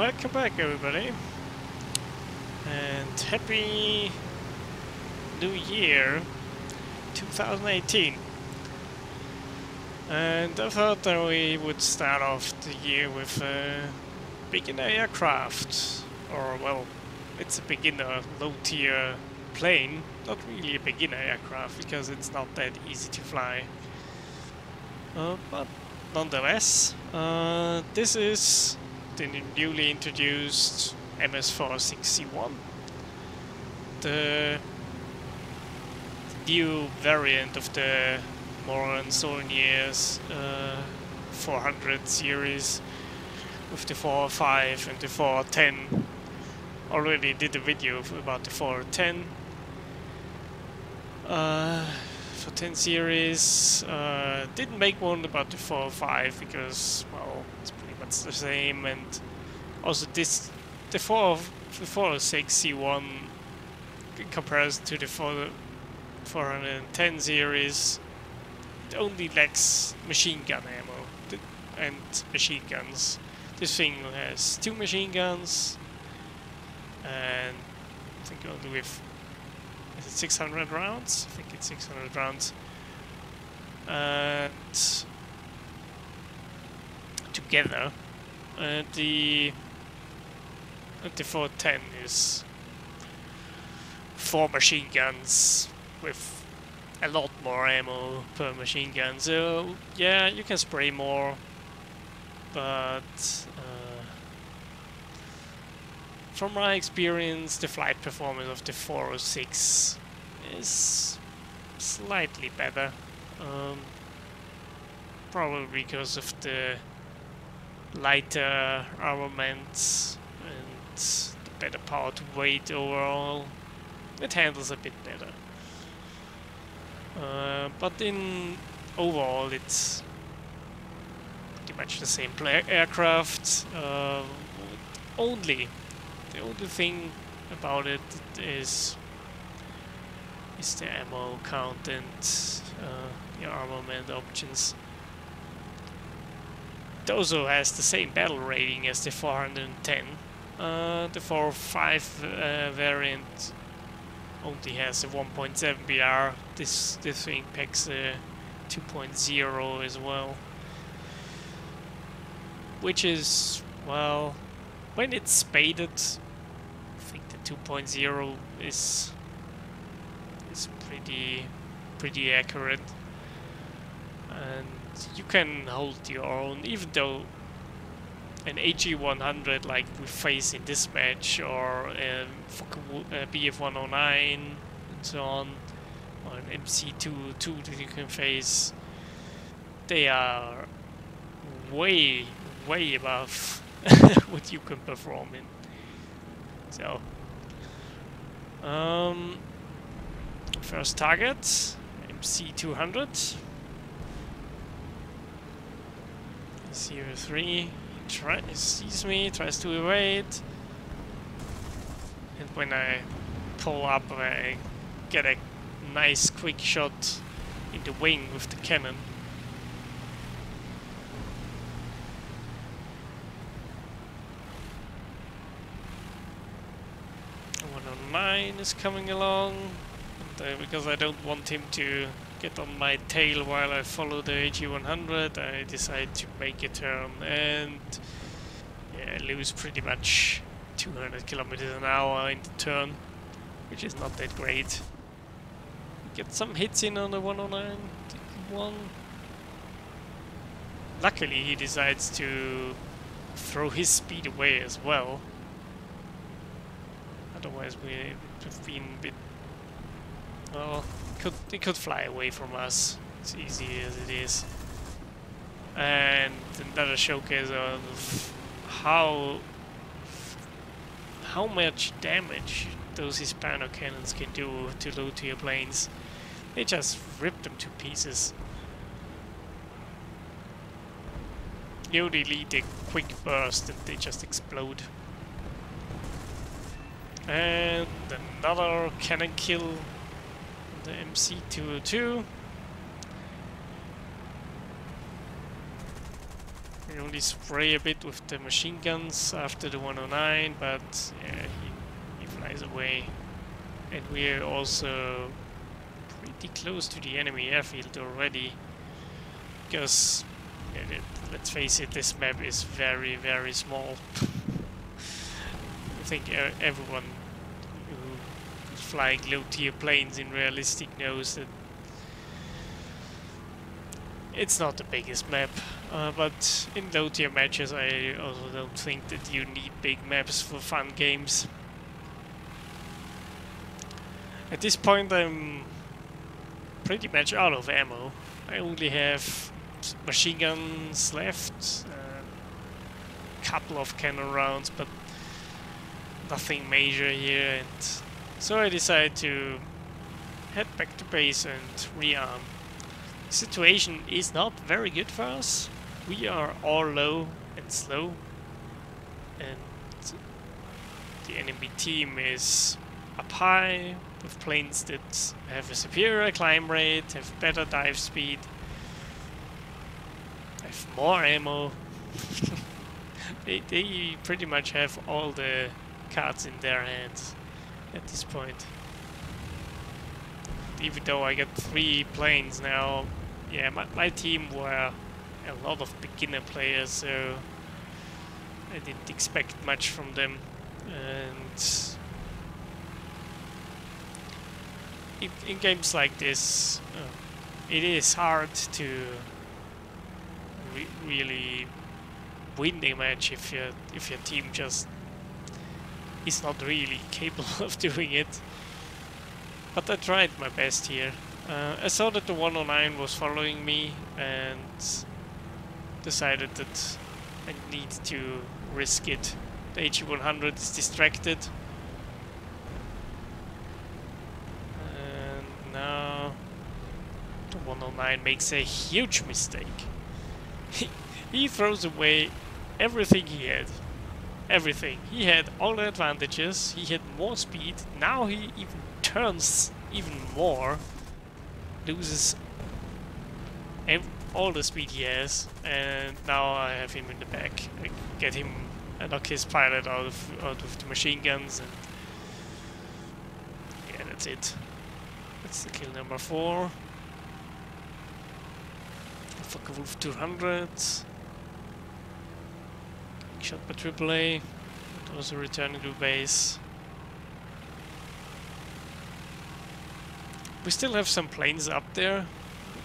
Welcome back, everybody, and happy New Year 2018. And I thought that we would start off the year with a beginner aircraft, or well, it's a beginner low-tier plane, not really a beginner aircraft because it's not that easy to fly. But nonetheless, this is the newly introduced M.S.406C1, the new variant of the Morane-Saulnier's 400 series with the 405 and the 410. Already did a video about the 410. 410 series, didn't make one about the 405 because, well, it's pretty much the same, and also the 406C1 in comparison to the 410 series, it only lacks machine gun ammo and machine guns. This thing has 2 machine guns, and I think only with, is it 600 rounds? I think it's 600 rounds. And together, the 410 is 4 machine guns with a lot more ammo per machine gun. So yeah, you can spray more, but from my experience, the flight performance of the 406 is slightly better. Probably because of the lighter armaments and the better power to weight overall. It handles a bit better. But in overall, it's pretty much the same aircraft. The only thing about it is the ammo count and the armament options. It also has the same battle rating as the 410. The 405 variant only has a 1.7 BR. This thing packs a 2.0 as well, which is, well, when it's spaded, I think the 2.0 is pretty accurate, and you can hold your own, even though an AG100 like we face in this match, or a BF109 and so on, or an MC202 that you can face, they are way above what you can perform in. So first target, MC200. CO3 sees me, tries to evade, and when I pull up, I get a nice quick shot in the wing with the cannon. 109 is coming along, and because I don't want him to get on my tail while I follow the AG100, I decide to make a turn and yeah, lose pretty much 200 kilometers an hour in the turn, which is not that great. Get some hits in on the 109. One. Luckily, he decides to throw his speed away as well. Otherwise, we would have been a bit. Well, they could fly away from us, as easy as it is. And another showcase of how much damage those Hispano cannons can do to low-tier planes. They just rip them to pieces. You only need a quick burst and they just explode. And another cannon kill. The MC202. We only spray a bit with the machine guns after the 109, but yeah, he flies away. And we're also pretty close to the enemy airfield already, because let's face it, this map is very, very small. I think everyone who is flying low-tier planes in realistic knows that it's not the biggest map, but in low-tier matches I also don't think that you need big maps for fun games. At this point I'm pretty much out of ammo. I only have machine guns left, a couple of cannon rounds, but nothing major here, and so I decided to head back to base and rearm. The situation is not very good for us. We are all low and slow, and the enemy team is up high with planes that have a superior climb rate, have better dive speed, have more ammo. They pretty much have all the cards in their hands at this point. Even though I got 3 planes now, yeah, my team were a lot of beginner players, so I didn't expect much from them. And in games like this, it is hard to really win a match if your team just is not really capable of doing it. But I tried my best here. I saw that the 109 was following me and decided that I need to risk it. The HE-100 is distracted. And now the 109 makes a huge mistake. He throws away everything he had. Everything. He had all the advantages, he had more speed, now he even turns even more, loses all the speed he has, and now I have him in the back. I get him, I knock his pilot out of the machine guns, and yeah, that's it. That's the kill number 4. Focke-Wulf 200. Shot by AAA, but also returning to base. We still have some planes up there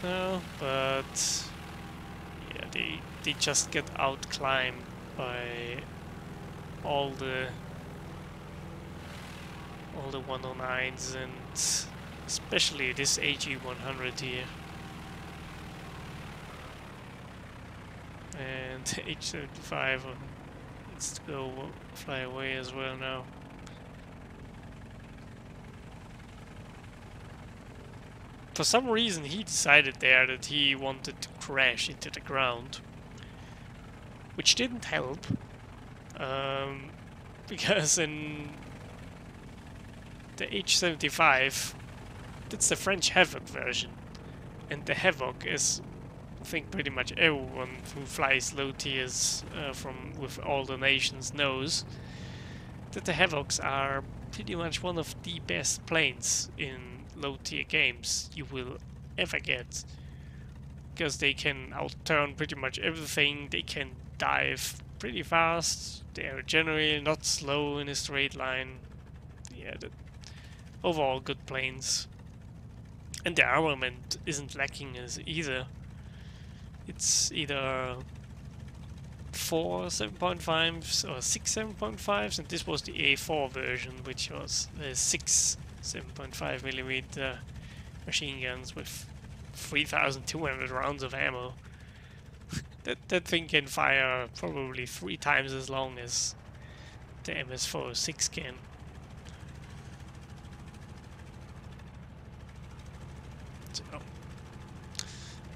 now, but yeah, they just get out-climbed by all the 109s, and especially this HE-100 here. And H-75 needs to go fly away as well now. For some reason he decided there that he wanted to crash into the ground, which didn't help, because in the H-75 that's the French Havoc version, and the Havoc is, I think pretty much everyone who flies low tiers with all the nations knows that the Havocs are pretty much one of the best planes in low tier games you will ever get, because they can outturn pretty much everything, they can dive pretty fast, they are generally not slow in a straight line. Yeah, overall good planes, and the armament isn't lacking as either. It's either 4 7.5s or 6 7.5s, and this was the A4 version, which was the 6 7.5mm machine guns with 3,200 rounds of ammo. that thing can fire probably 3 times as long as the M.S.406 can. So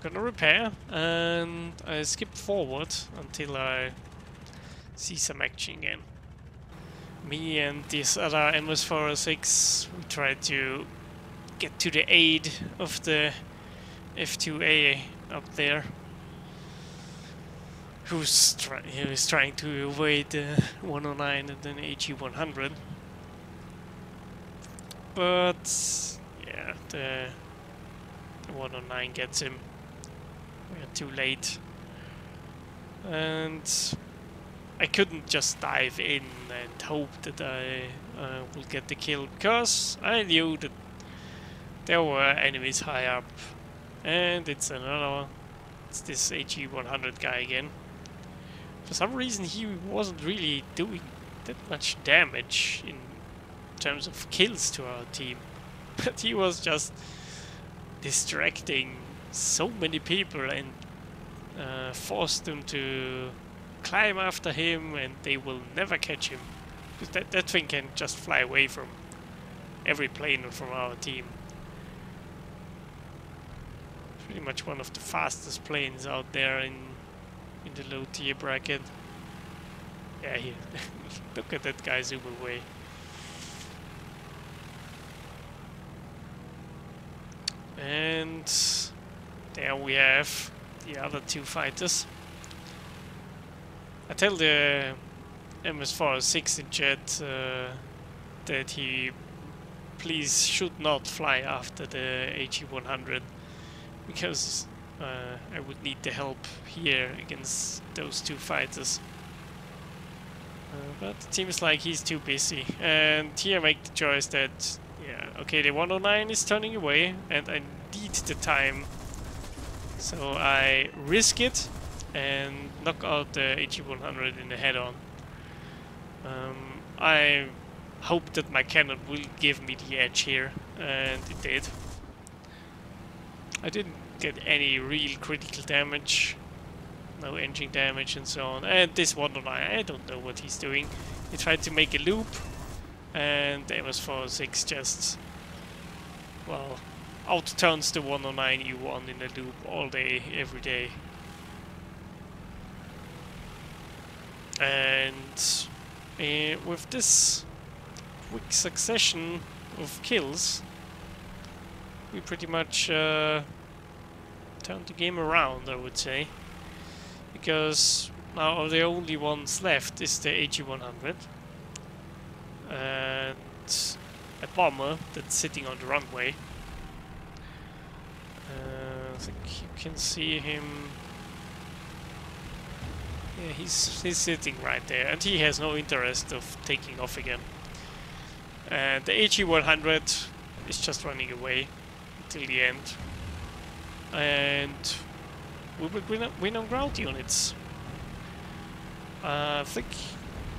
gonna repair, and I skip forward until I see some action again. Me and this other M.S.406, we tried to get to the aid of the F2A up there. who's trying to avoid the 109 and then HE100. But yeah, the 109 gets him. We're too late. And I couldn't just dive in and hope that I will get the kill, because I knew that there were enemies high up. And it's this HE100 guy again. For some reason he wasn't really doing that much damage in terms of kills to our team. But he was just distracting so many people and forced them to climb after him, and they will never catch him. Because that thing can just fly away from every plane from our team. Pretty much one of the fastest planes out there in the low tier bracket. Yeah, here. Look at that guy zoom away. And there we have the other two fighters. I tell the M.S.406 in chat that he please should not fly after the HE100, because I would need the help here against those two fighters. But it seems like he's too busy, and here I make the choice that, yeah, okay, the 109 is turning away and I need the time, so I risk it and knock out the HE100 in the head-on. I hope that my cannon will give me the edge here, and it did. I didn't get any real critical damage, no engine damage and so on. And this 109, I don't know what he's doing. He tried to make a loop, and the MS-406 just, well, out-turns the 109 U1 in a loop all day, every day. And with this quick succession of kills, we pretty much turned the game around, I would say. Because now the only ones left is the HE100 and a bomber that's sitting on the runway. I think you can see him. Yeah, he's sitting right there, and he has no interest of taking off again. And the HE100 is just running away until the end. And we will win on ground units. I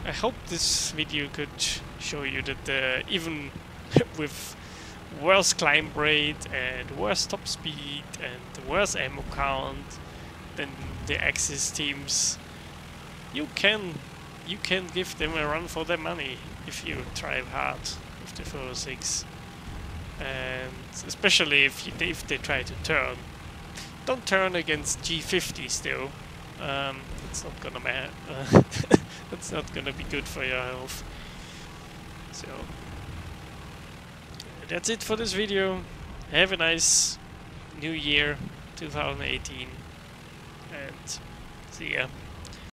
hope this video could show you that even with worse climb rate and worse top speed and worse ammo count than the Axis teams, you can give them a run for their money if you try hard with the 406, and especially if they try to turn. Don't turn against G50s though. It's not gonna matter. That's not gonna be good for your health. So that's it for this video. Have a nice new year 2018, and see ya.